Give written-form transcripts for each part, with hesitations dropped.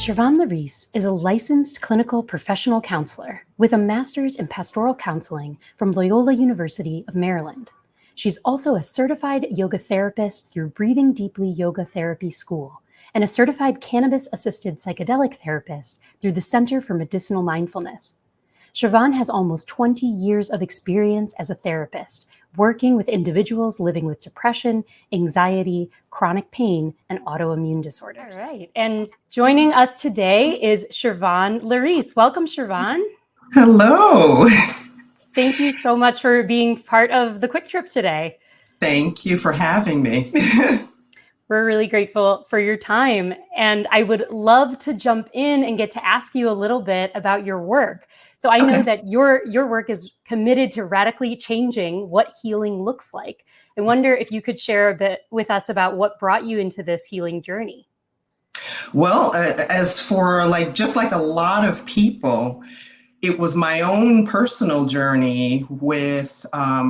Shervon Laurice is a licensed clinical professional counselor with a master's in pastoral counseling from Loyola University of Maryland. She's also a certified yoga therapist through Breathing Deeply Yoga Therapy School and a certified cannabis-assisted psychedelic therapist through the Center for Medicinal Mindfulness. Shervon has almost 20 years of experience as a therapist, working with individuals living with depression, anxiety, chronic pain, and autoimmune disorders. All right, and joining us today is Shervon Laurice. Welcome, Shervon. Hello. Thank you so much for being part of the Quick Trip today. Thank you for having me. We're really grateful for your time, and I would love to jump in and get to ask you a little bit about your work. So I know that your work is committed to radically changing what healing looks like. I wonder if you could share a bit with us about what brought you into this healing journey. Well, as for just like a lot of people, it was my own personal journey with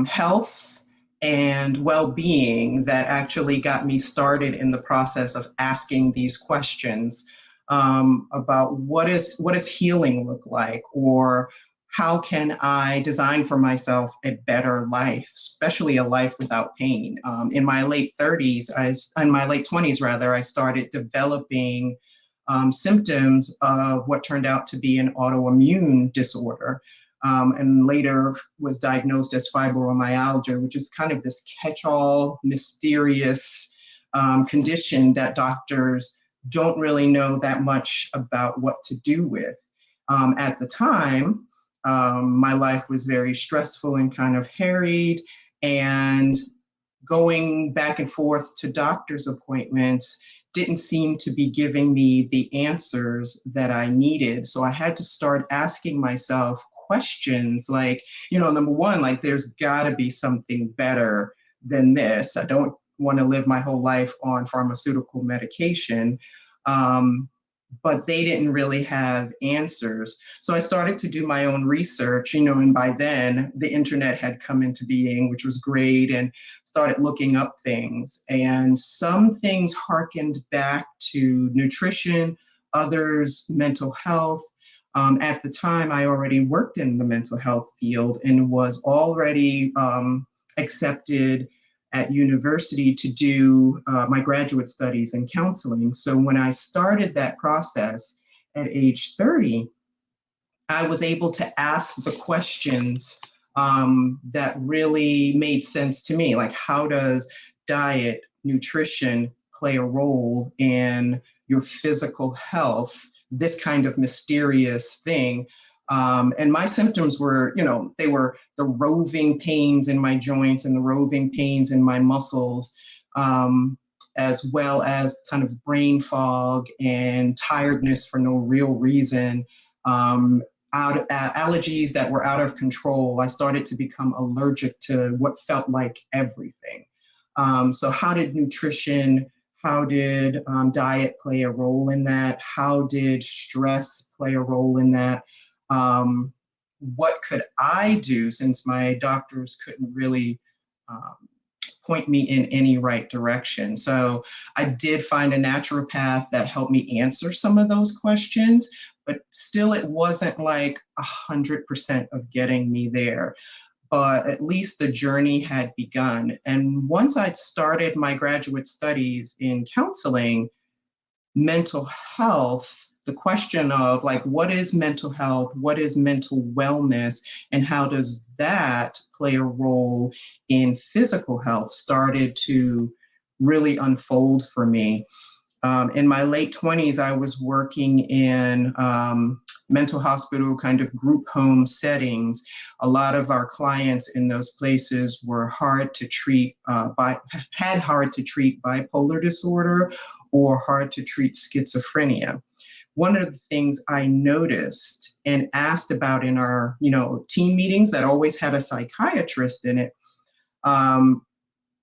health and well-being that actually got me started in the process of asking these questions about what does healing look like, or how can I design for myself a better life, especially a life without pain. In my late 20s rather, I started developing symptoms of what turned out to be an autoimmune disorder, and later was diagnosed as fibromyalgia, which is kind of this catch-all, mysterious condition that doctors don't really know that much about what to do with. At the time, my life was very stressful and kind of harried, and going back and forth to doctor's appointments didn't seem to be giving me the answers that I needed. So I had to start asking myself questions like, number one, like there's gotta be something better than this. I don't want to live my whole life on pharmaceutical medication. But they didn't really have answers. So I started to do my own research, and by then the internet had come into being, which was great, and started looking up things. And some things harkened back to nutrition, others mental health. At the time, I already worked in the mental health field and was already accepted at university to do my graduate studies in counseling. So when I started that process at age 30, I was able to ask the questions that really made sense to me, like how does diet, nutrition play a role in your physical health, this kind of mysterious thing. And my symptoms were, they were the roving pains in my joints and the roving pains in my muscles, as well as kind of brain fog and tiredness for no real reason, allergies that were out of control. I started to become allergic to what felt like everything. So how did nutrition, how did diet play a role in that? How did stress play a role in that? What could I do, since my doctors couldn't really point me in any right direction? So I did find a naturopath that helped me answer some of those questions, but still it wasn't like 100% of getting me there. But at least the journey had begun. And once I'd started my graduate studies in counseling, mental health, the question of what is mental health, what is mental wellness, and how does that play a role in physical health started to really unfold for me. In my late 20s, I was working in mental hospital kind of group home settings. A lot of our clients in those places were hard to treat, had hard to treat bipolar disorder or hard to treat schizophrenia. One of the things I noticed and asked about in our, team meetings that always had a psychiatrist in it,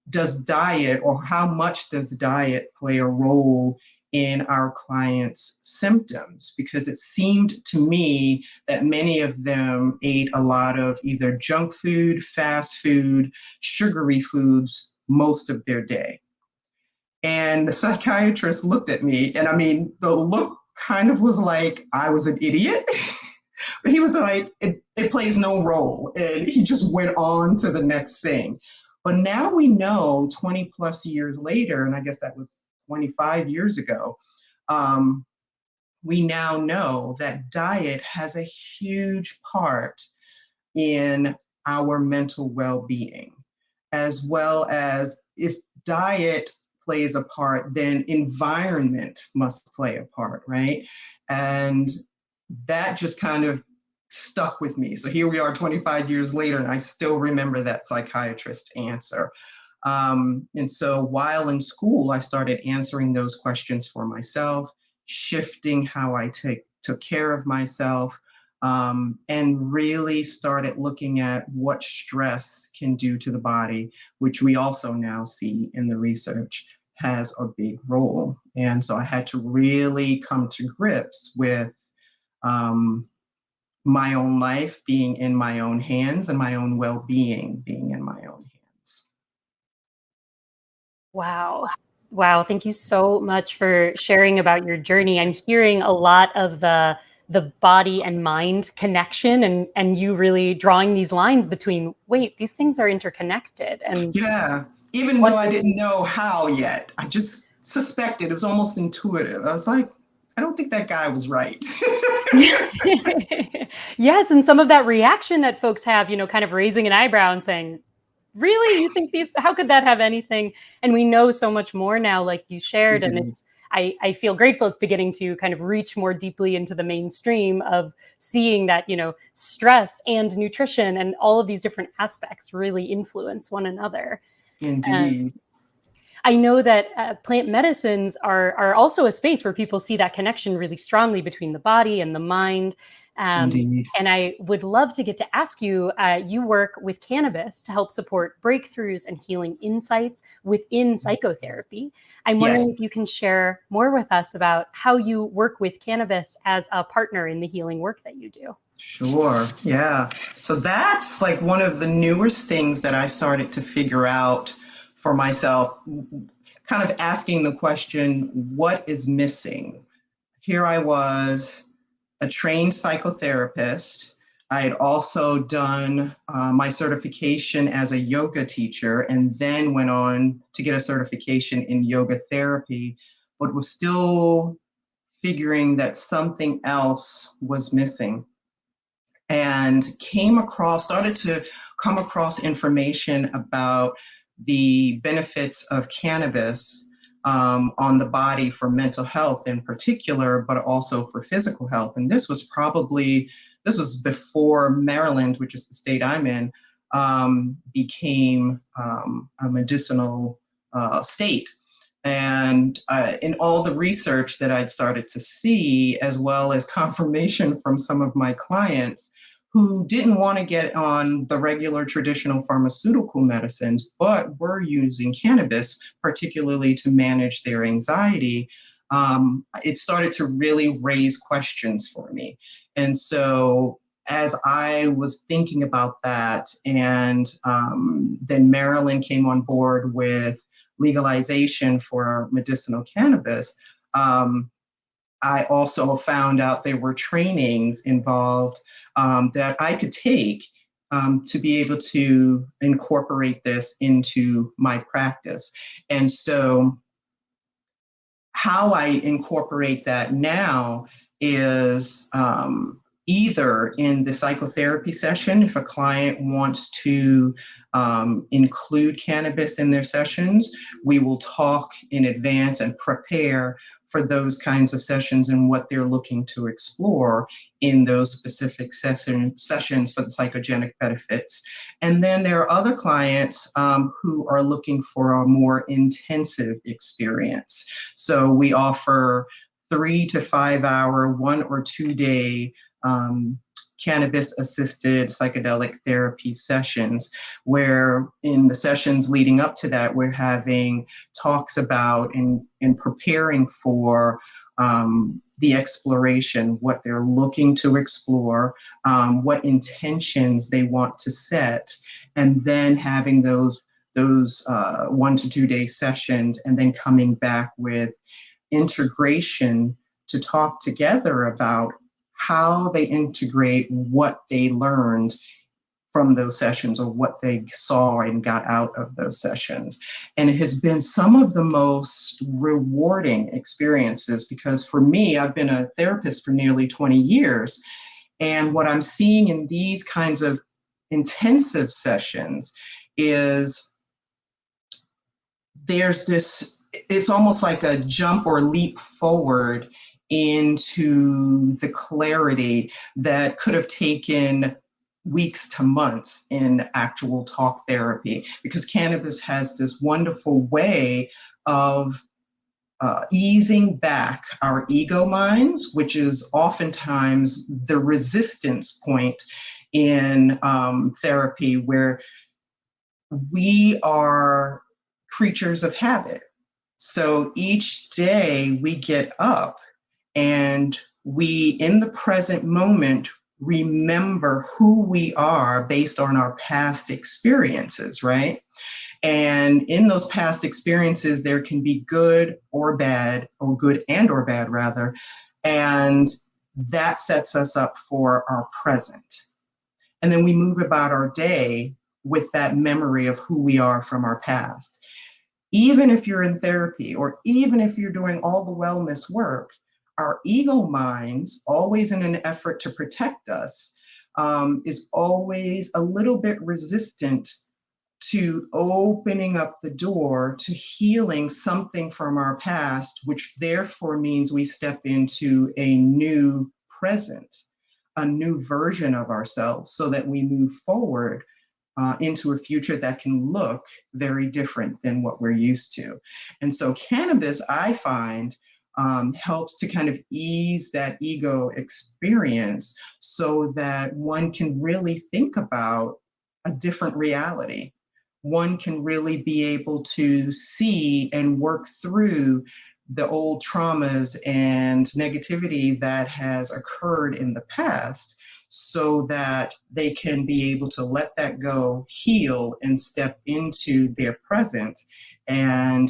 does diet, or how much does diet play a role in our clients' symptoms? Because it seemed to me that many of them ate a lot of either junk food, fast food, sugary foods most of their day. And the psychiatrist looked at me, and I mean, the look kind of was like I was an idiot. But he was like, it plays no role. And he just went on to the next thing. But now we know 20 plus years later, and I guess that was 25 years ago, um, we now know that diet has a huge part in our mental well being, as well as if diet plays a part, then environment must play a part, right? And that just kind of stuck with me. So here we are 25 years later, and I still remember that psychiatrist answer. And so while in school, I started answering those questions for myself, shifting how I took care of myself, and really started looking at what stress can do to the body, which we also now see in the research has a big role. And so I had to really come to grips with um, my own life being in my own hands and my own well-being being in my own hands. Wow. Wow. Thank you so much for sharing about your journey. I'm hearing a lot of the body and mind connection, and you really drawing these lines between, wait, these things are interconnected. And Yeah, even though I wondering, didn't know how yet, I just suspected. It was almost intuitive. I was like, I don't think that guy was right. yes, and some of that reaction that folks have, kind of raising an eyebrow and saying, really, you think these, how could that have anything? And we know so much more now, like you We shared, and do, I feel grateful it's beginning to kind of reach more deeply into the mainstream of seeing that, stress and nutrition and all of these different aspects really influence one another. indeed, I know that plant medicines are also a space where people see that connection really strongly between the body and the mind. indeed. And I would love to get to ask you, you work with cannabis to help support breakthroughs and healing insights within psychotherapy. I'm Yes, wondering if you can share more with us about how you work with cannabis as a partner in the healing work that you do. sure. Yeah. So that's like one of the newest things that I started to figure out for myself, kind of asking the question, what is missing? Here I was, a trained psychotherapist. I had also done my certification as a yoga teacher and then went on to get a certification in yoga therapy, but was still figuring that something else was missing. And started to come across information about the benefits of cannabis on the body for mental health in particular, but also for physical health. And this was before Maryland, which is the state I'm in, became a medicinal state. And in all the research that I'd started to see, as well as confirmation from some of my clients who didn't want to get on the regular traditional pharmaceutical medicines, but were using cannabis, particularly to manage their anxiety, it started to really raise questions for me. And so as I was thinking about that, and then Maryland came on board with legalization for medicinal cannabis, I also found out there were trainings involved that I could take to be able to incorporate this into my practice. And so, how I incorporate that now is either in the psychotherapy session, if a client wants to include cannabis in their sessions, we will talk in advance and prepare for those kinds of sessions and what they're looking to explore in those specific sessions for the psychogenic benefits. And then there are other clients who are looking for a more intensive experience. So we offer 3 to 5 hour, 1 or 2 day cannabis assisted psychedelic therapy sessions, where in the sessions leading up to that, we're having talks about and preparing for the exploration, what they're looking to explore, what intentions they want to set, and then having those 1 to 2 day sessions, and then coming back with integration to talk together about how they integrate what they learned from those sessions or what they saw and got out of those sessions. And it has been some of the most rewarding experiences because for me, I've been a therapist for nearly 20 years. And what I'm seeing in these kinds of intensive sessions is there's this, it's almost like a jump or leap forward into the clarity that could have taken weeks to months in actual talk therapy, because cannabis has this wonderful way of easing back our ego minds, which is oftentimes the resistance point in therapy, where we are creatures of habit. So each day we get up and we, in the present moment, remember who we are based on our past experiences, right? And in those past experiences, there can be good or bad, or good and or bad rather, and that sets us up for our present. And then we move about our day with that memory of who we are from our past. Even if you're in therapy or even if you're doing all the wellness work, our ego minds, always in an effort to protect us, is always a little bit resistant to opening up the door to healing something from our past, which therefore means we step into a new present, a new version of ourselves, so that we move forward into a future that can look very different than what we're used to. And so cannabis, I find, helps to kind of ease that ego experience so that one can really think about a different reality. One can really be able to see and work through the old traumas and negativity that has occurred in the past, so that they can be able to let that go, heal, and step into their present and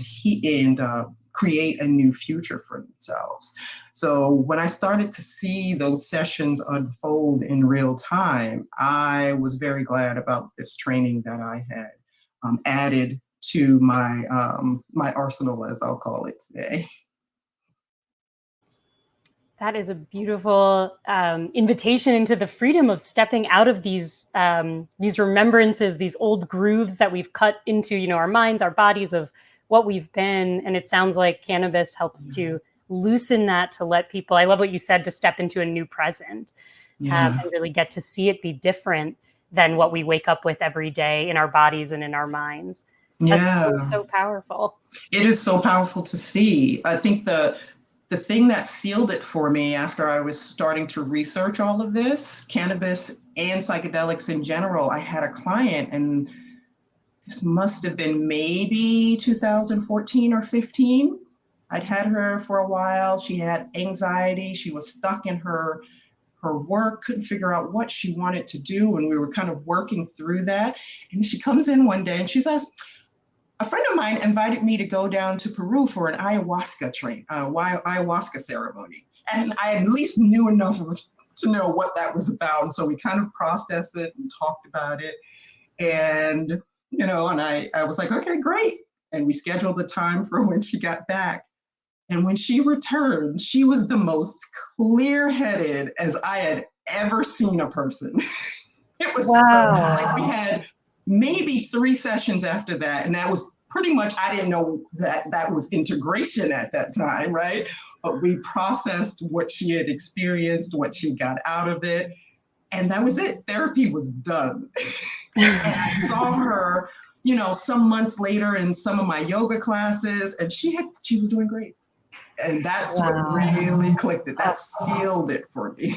create a new future for themselves. So when I started to see those sessions unfold in real time, I was very glad about this training that I had added to my arsenal, as I'll call it today. That is a beautiful invitation into the freedom of stepping out of these remembrances, these old grooves that we've cut into, our minds, our bodies, of what we've been. And it sounds like cannabis helps to loosen that, to let people, I love what you said, to step into a new present, and really get to see it be different than what we wake up with every day in our bodies and in our minds. That's so powerful. It is so powerful to see. I think the thing that sealed it for me after I was starting to research all of this, cannabis and psychedelics in general, I had a client, and this must have been maybe 2014 or 15. I'd had her for a while. She had anxiety. She was stuck in her work, couldn't figure out what she wanted to do. And we were kind of working through that. And she comes in one day and she says, a friend of mine invited me to go down to Peru for an ayahuasca ceremony. And I at least knew enough to know what that was about. So we kind of processed it and talked about it. And, and I was like, okay, great. And we scheduled the time for when she got back. And when she returned, she was the most clear-headed as I had ever seen a person. It was so, like, we had maybe 3 sessions after that. And that was pretty much, I didn't know that was integration at that time, right? But we processed what she had experienced, what she got out of it. And that was it. Therapy was done. And I saw her, some months later in some of my yoga classes, and she was doing great. And that's what really clicked it. That sealed it for me.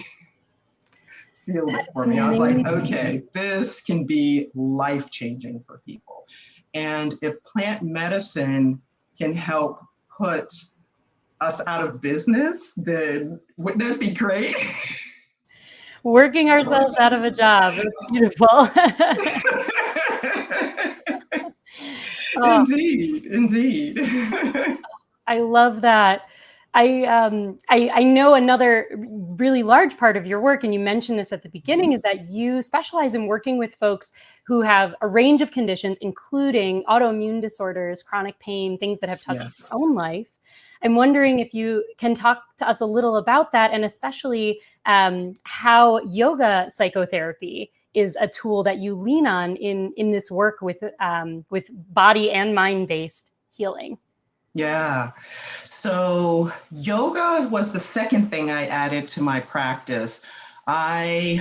I was like, okay, this can be life-changing for people. And if plant medicine can help put us out of business, then wouldn't that be great? Working ourselves out of a job. It's beautiful. Indeed. I love that. I know another really large part of your work, and you mentioned this at the beginning, is that you specialize in working with folks who have a range of conditions, including autoimmune disorders, chronic pain, things that have touched Yes. your own life. I'm wondering if you can talk to us a little about that, and especially how yoga psychotherapy is a tool that you lean on in this work with body and mind-based healing. Yeah. So yoga was the second thing I added to my practice. I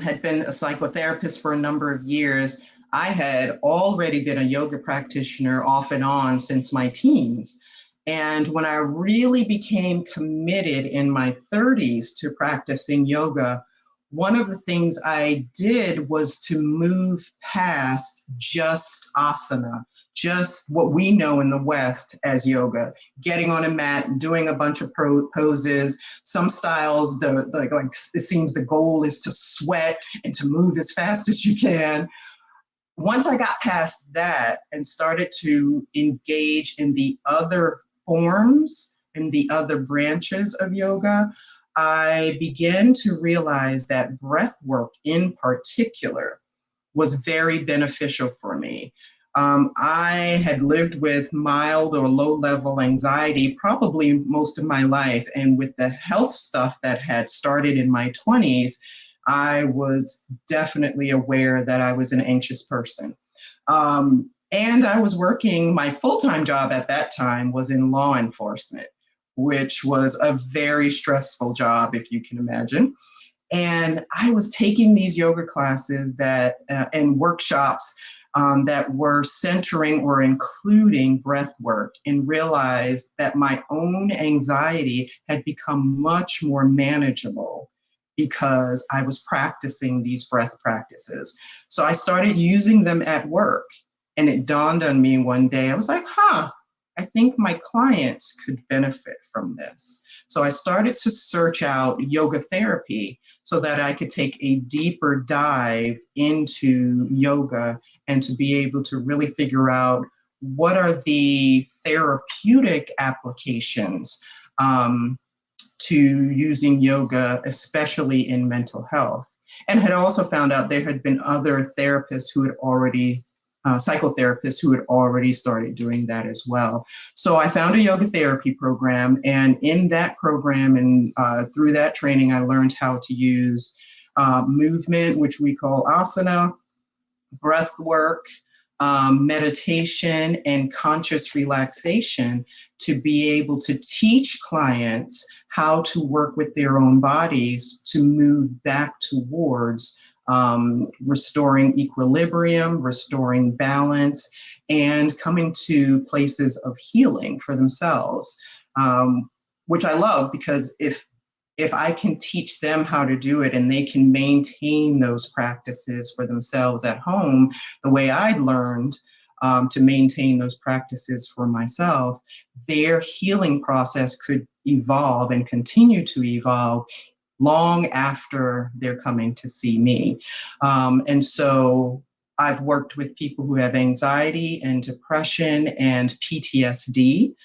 had been a psychotherapist for a number of years. I had already been a yoga practitioner off and on since my teens. And when I really became committed in my 30s to practicing yoga, one of the things I did was to move past just asana, just what we know in the West as yoga, getting on a mat, doing a bunch of poses. Some styles, like it seems the goal is to sweat and to move as fast as you can. Once I got past that and started to engage in the other forms and the other branches of yoga, I began to realize that breath work in particular was very beneficial for me. I had lived with mild or low level anxiety probably most of my life. And with the health stuff that had started in my 20s, I was definitely aware that I was an anxious person. And I was working, my full time job at that time was in law enforcement, which was a very stressful job, if you can imagine. And I was taking these yoga classes that and workshops that were centering or including breath work, and realized that my own anxiety had become much more manageable because I was practicing these breath practices. So I started using them at work, and it dawned on me one day, I was like, I think my clients could benefit from this. So I started to search out yoga therapy so that I could take a deeper dive into yoga and to be able to really figure out what are the therapeutic applications to using yoga, especially in mental health. And had also found out there had been other therapists who had already psychotherapists who had already started doing that as well. So I found a yoga therapy program, and in that program and through that training, I learned how to use movement, which we call asana, breath work, meditation, and conscious relaxation to be able to teach clients how to work with their own bodies to move back towards restoring equilibrium, restoring balance, and coming to places of healing for themselves, which I love because if I can teach them how to do it and they can maintain those practices for themselves at home, the way I'd learned to maintain those practices for myself, their healing process could evolve and continue to evolve long after they're coming to see me. And so I've worked with people who have anxiety and depression and PTSD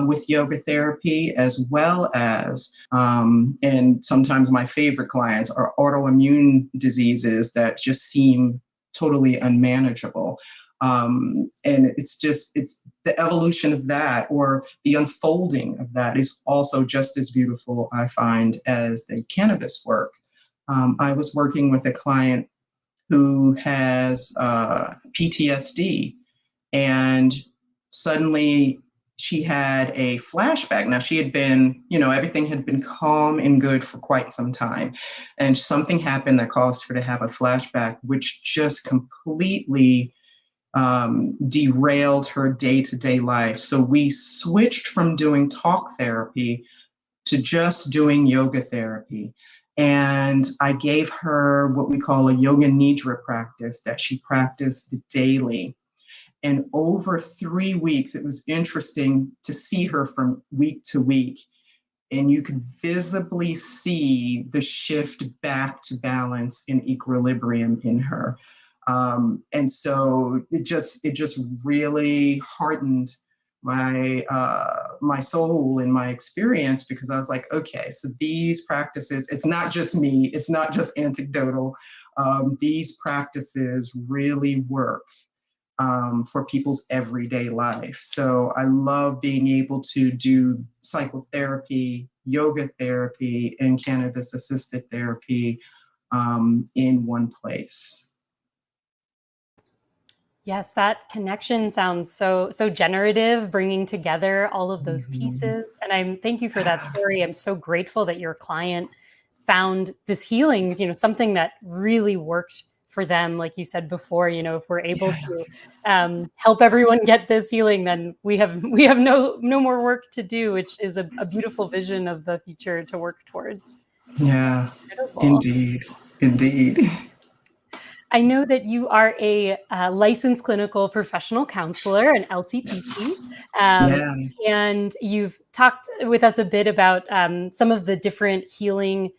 with yoga therapy, as well as, and sometimes my favorite clients are autoimmune diseases that just seem totally unmanageable. And it's the evolution of that, or the unfolding of that, is also just as beautiful, I find, as the cannabis work. I was working with a client who has PTSD, and suddenly she had a flashback. Now, she had been, everything had been calm and good for quite some time. And something happened that caused her to have a flashback, which just completely derailed her day-to-day life. So we switched from doing talk therapy to just doing yoga therapy. And I gave her what we call a yoga nidra practice that she practiced daily. And over 3 weeks, it was interesting to see her from week to week. And you could visibly see the shift back to balance and equilibrium in her. And so it just really heartened my my soul in my experience, because I was like, okay, so these practices, it's not just me, it's not just anecdotal. These practices really work for people's everyday life. So I love being able to do psychotherapy, yoga therapy, and cannabis assisted therapy in one place. Yes, that connection sounds so generative, bringing together all of those Mhm. pieces. And thank you for that story. I'm so grateful that your client found this healing, something that really worked for them. Like you said before, if we're able Yeah, to help everyone get this healing, then we have no more work to do, which is a beautiful vision of the future to work towards. yeah, Incredible. indeed, indeed. I know that you are a licensed clinical professional counselor, an LCPC, um, Yeah. and you've talked with us a bit about some of the different healing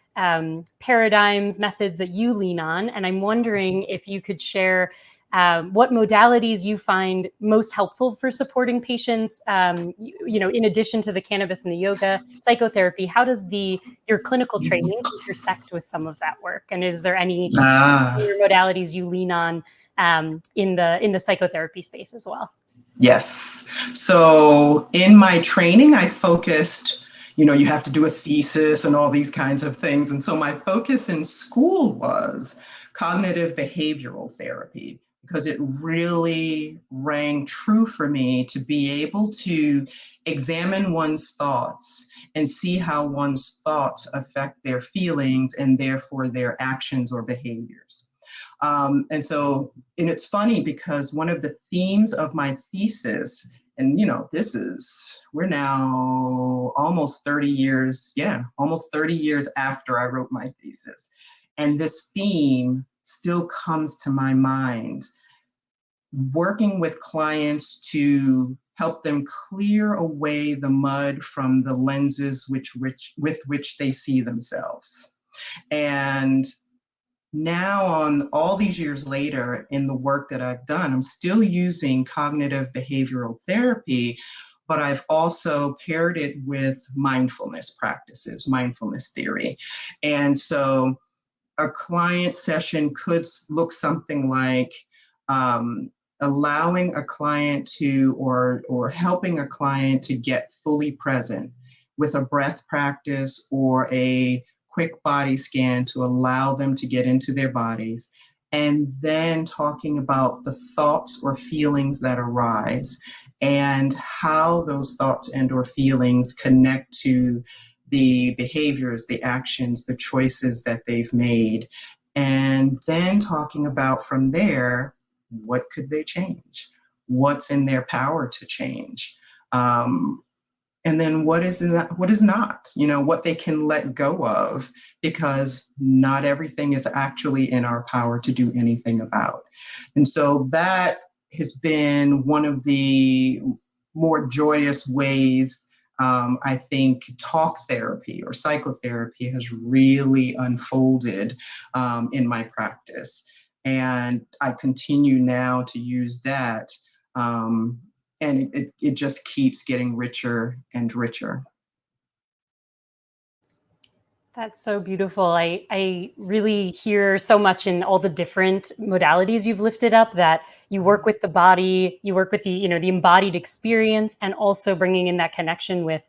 paradigms, methods that you lean on. And I'm wondering if you could share what modalities you find most helpful for supporting patients. In addition to the cannabis and the yoga, psychotherapy, how does your clinical training intersect with some of that work? And is there any Ah, particular modalities you lean on in the psychotherapy space as well? yes. So in my training, I focused, you have to do a thesis and all these kinds of things. And so my focus in school was cognitive behavioral therapy, because it really rang true for me to be able to examine one's thoughts and see how one's thoughts affect their feelings and therefore their actions or behaviors. And it's funny because one of the themes of my thesis, and we're now almost 30 years, yeah, almost 30 years after I wrote my thesis. And this theme still comes to my mind, working with clients to help them clear away the mud from the lenses with which they see themselves. And now, on all these years later, in the work that I've done, I'm still using cognitive behavioral therapy, but I've also paired it with mindfulness practices, mindfulness theory. And so a client session could look something like um, allowing a client to, or helping a client to get fully present with a breath practice or a quick body scan to allow them to get into their bodies, and then talking about the thoughts or feelings that arise and how those thoughts and or feelings connect to the behaviors, the actions, the choices that they've made, and then talking about from there, what could they change? What's in their power to change? Um, and then what is not, what they can let go of, because not everything is actually in our power to do anything about. And so that has been one of the more joyous ways. I think talk therapy or psychotherapy has really unfolded in my practice, and I continue now to use that, and it just keeps getting richer and richer. That's so beautiful. I really hear so much in all the different modalities you've lifted up, that you work with the body, you work with the embodied experience, and also bringing in that connection with,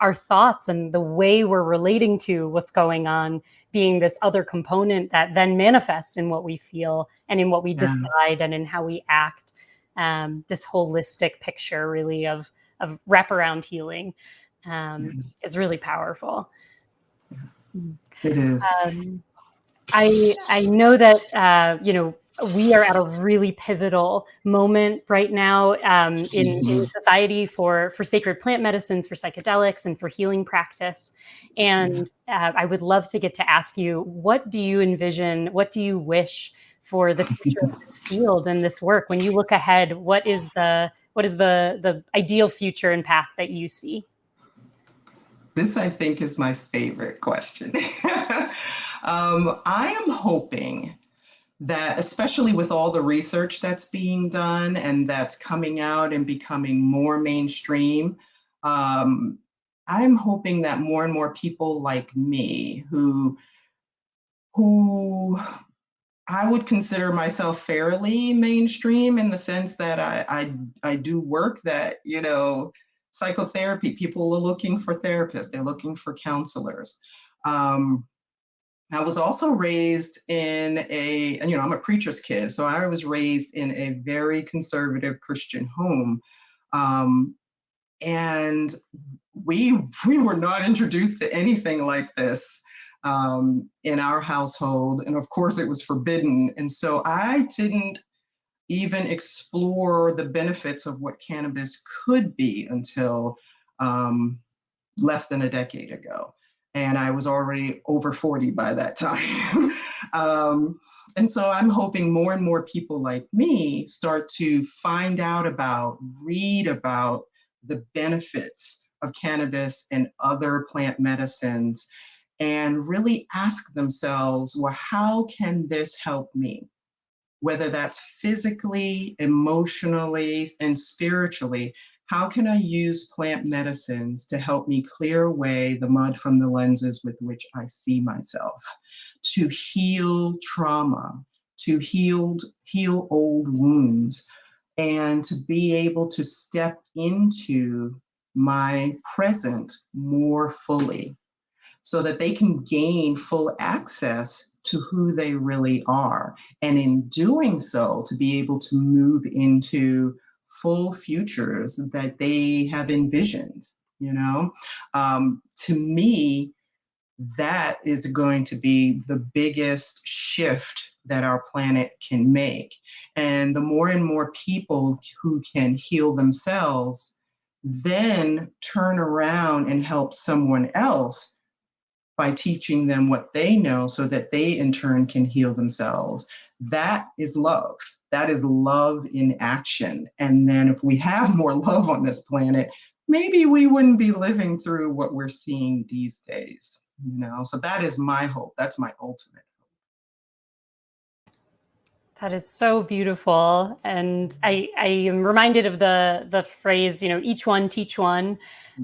our thoughts and the way we're relating to what's going on being this other component that then manifests in what we feel and in what we Yeah. decide and in how we act. This holistic picture really of wraparound healing is really powerful. Mm. It is. Um, I know that we are at a really pivotal moment right now in Mhm. society for sacred plant medicines, for psychedelics, and for healing practice. Yeah. And I would love to get to ask you, what do you envision? What do you wish for the future of this field and this work? When you look ahead, what is the ideal future and path that you see? This, I think, is my favorite question. I am hoping that, especially with all the research that's being done and that's coming out and becoming more mainstream, I'm hoping that more and more people like me who I would consider myself fairly mainstream in the sense that I do work that, psychotherapy, people are looking for therapists, they're looking for counselors. I was also raised I'm a preacher's kid, so I was raised in a very conservative Christian home. Um, and we were not introduced to anything like this in our household, and of course it was forbidden. And so I didn't even explore the benefits of what cannabis could be until um, less than a decade ago. And I was already over 40 by that time. And so I'm hoping more and more people like me start to find out about, read about the benefits of cannabis and other plant medicines, and really ask themselves, well, how can this help me? Whether that's physically, emotionally, and spiritually, how can I use plant medicines to help me clear away the mud from the lenses with which I see myself, to heal trauma, to heal old wounds, and to be able to step into my present more fully so that they can gain full access to who they really are. And in doing so, to be able to move into full futures that they have envisioned, to me, that is going to be the biggest shift that our planet can make. And the more and more people who can heal themselves, then turn around and help someone else by teaching them what they know so that they in turn can heal themselves. That is love. That is love in action. And then if we have more love on this planet, maybe we wouldn't be living through what we're seeing these days. So that is my hope. That's my ultimate. That is so beautiful. And I am reminded of the phrase, each one teach one.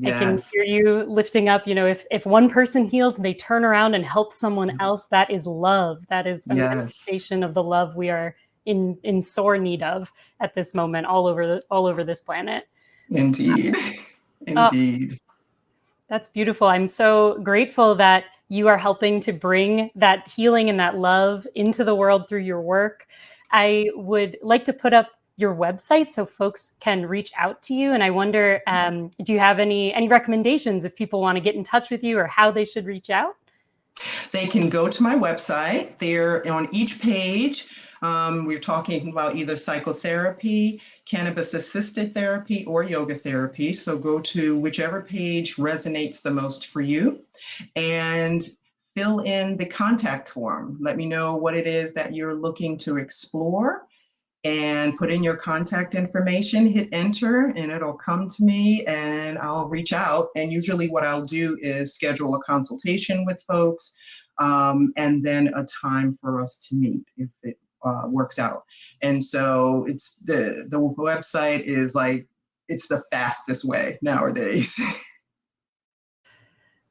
I can hear Yes. you lifting up, if one person heals and they turn around and help someone else, that is love. That is a Yes. manifestation of the love we are in sore need of at this moment, all over this planet. Indeed. Oh, Indeed. that's beautiful. I'm so grateful that you are helping to bring that healing and that love into the world through your work. I would like to put up your website so folks can reach out to you. And I wonder, do you have any recommendations if people want to get in touch with you or how they should reach out? They can go to my website. There on each page, we're talking about either psychotherapy, cannabis assisted therapy, or yoga therapy. So go to whichever page resonates the most for you and fill in the contact form. Let me know what it is that you're looking to explore and put in your contact information, hit enter, and it'll come to me and I'll reach out. And usually, what I'll do is schedule a consultation with folks and then a time for us to meet if it works out. And so the website is it's the fastest way nowadays.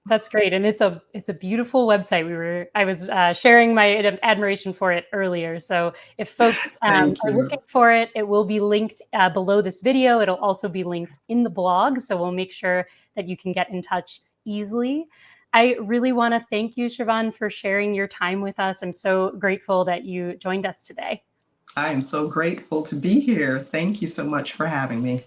That's great, and it's a beautiful website. I was sharing my admiration for it earlier. So if folks Thank are you. looking for it, it will be linked below this video. It'll also be linked in the blog, so we'll make sure that you can get in touch easily. I really want to thank you, Shervon, for sharing your time with us. I'm so grateful that you joined us today. I am so grateful to be here. Thank you so much for having me.